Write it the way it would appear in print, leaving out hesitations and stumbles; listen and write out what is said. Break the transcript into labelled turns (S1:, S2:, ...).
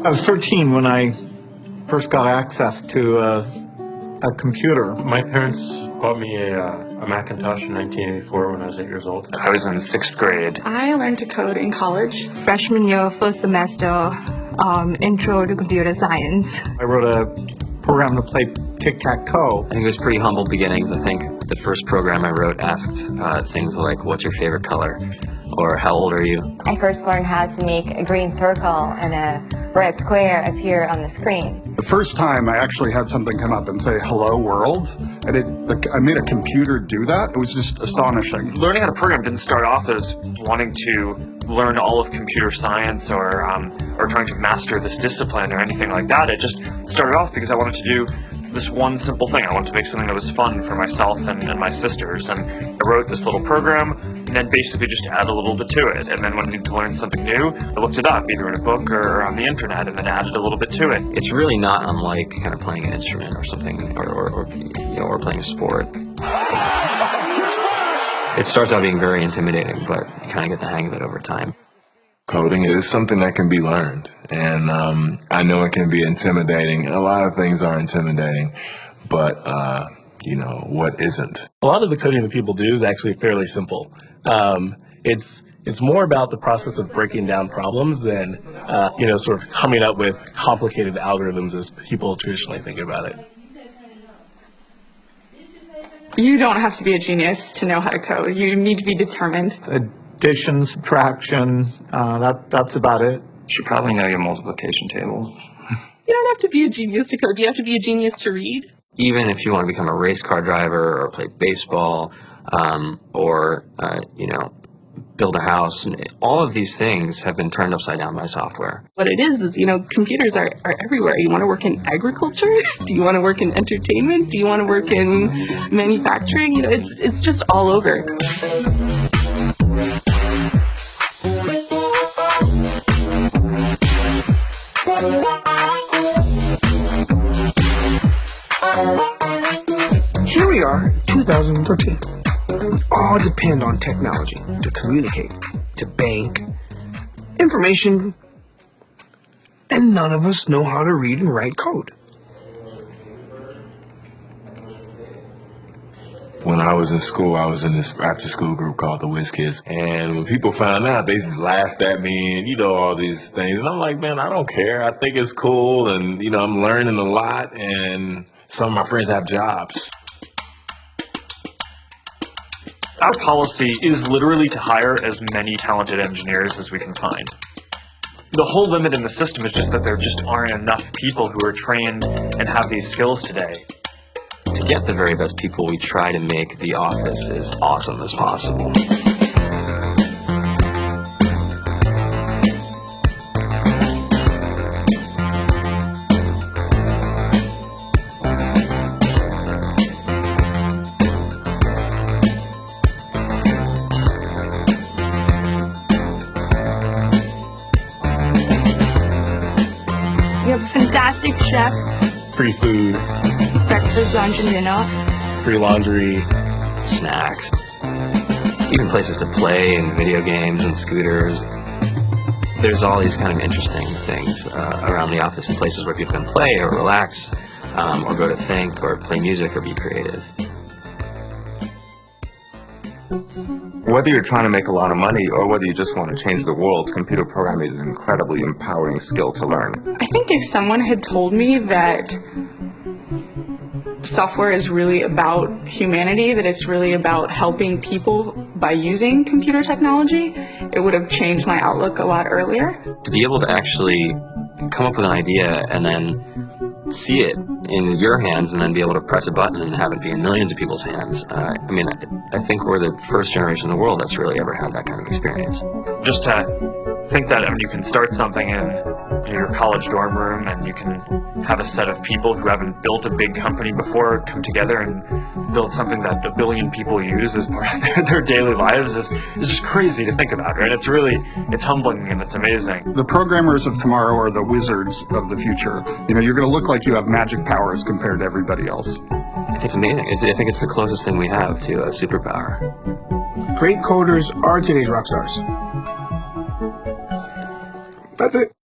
S1: I was 13 when I first got access to a computer.
S2: My parents bought me a Macintosh in 1984 when I was 8 years old.
S3: I was in 6th grade.
S4: I learned to code in college.
S5: Freshman year, first semester, intro to computer science.
S1: I wrote a program to play tic-tac-toe.
S6: I think it was pretty humble beginnings. I think the first program I wrote asked things like, what's your favorite color? Or how old are you?
S7: I first learned how to make a green circle and a red square appear on the screen.
S8: The first time I actually had something come up and say, hello world, and I made a computer do that. It was just astonishing.
S3: Learning how to program didn't start off as wanting to learn all of computer science or trying to master this discipline or anything like that. It just started off because I wanted to do this one simple thing. I wanted to make something that was fun for myself and my sisters. And I wrote this little program and then basically just add a little bit to it. And then when I needed to learn something new, I looked it up either in a book or on the internet and then added a little bit to it.
S6: It's really not unlike kind of playing an instrument or something, or playing a sport. It starts out being very intimidating, but you kind of get the hang of it over time.
S9: Coding is something that can be learned, and I know it can be intimidating. A lot of things are intimidating, but what isn't?
S10: A lot of the coding that people do is actually fairly simple. It's more about the process of breaking down problems than sort of coming up with complicated algorithms as people traditionally think about it.
S4: You don't have to be a genius to know how to code. You need to be determined.
S1: Addition, subtraction, that's about it.
S3: You should probably know your multiplication tables.
S4: You don't have to be a genius to code. You have to be a genius to read.
S6: Even if you want to become a race car driver or play baseball or build a house, all of these things have been turned upside down by software.
S4: What it is computers are everywhere. You want to work in agriculture? Do you want to work in entertainment? Do you want to work in manufacturing? It's just all over.
S11: Here we are, 2013. We all depend on technology to communicate, to bank, information, and none of us know how to read and write code.
S9: When I was in school, I was in this after-school group called the Whiz Kids, and when people found out, they laughed at me and all these things. And I'm like, man, I don't care. I think it's cool, and I'm learning a lot, and some of my friends have jobs.
S3: Our policy is literally to hire as many talented engineers as we can find. The whole limit in the system is just that there just aren't enough people who are trained and have these skills today.
S6: To get the very best people, we try to make the office as awesome as possible.
S5: We have a fantastic chef,
S10: Free food,
S5: breakfast, lunch, and dinner.
S10: free laundry,
S6: Snacks, even places to play and video games and scooters. There's all these kind of interesting things around the office and places where people can play or relax or go to think or play music or be creative.
S12: Whether you're trying to make a lot of money or whether you just want to change the world, computer programming is an incredibly empowering skill to learn.
S4: I think if someone had told me that software is really about humanity, that it's really about helping people by using computer technology, it would have changed my outlook a lot earlier.
S6: To be able to actually come up with an idea and then see it in your hands and then be able to press a button and have it be in millions of people's hands. I think we're the first generation in the world that's really ever had that kind of experience.
S3: Just to think that you can start something in your college dorm room and you can have a set of people who haven't built a big company before come together and build something that 1 billion people use as part of their daily lives is just crazy to think about, right? It's humbling and it's amazing.
S8: The programmers of tomorrow are the wizards of the future. You're going to look like you have magic powers compared to everybody else.
S6: I think it's amazing. I think it's the closest thing we have to a superpower.
S11: Great coders are today's rock stars.
S8: That's it.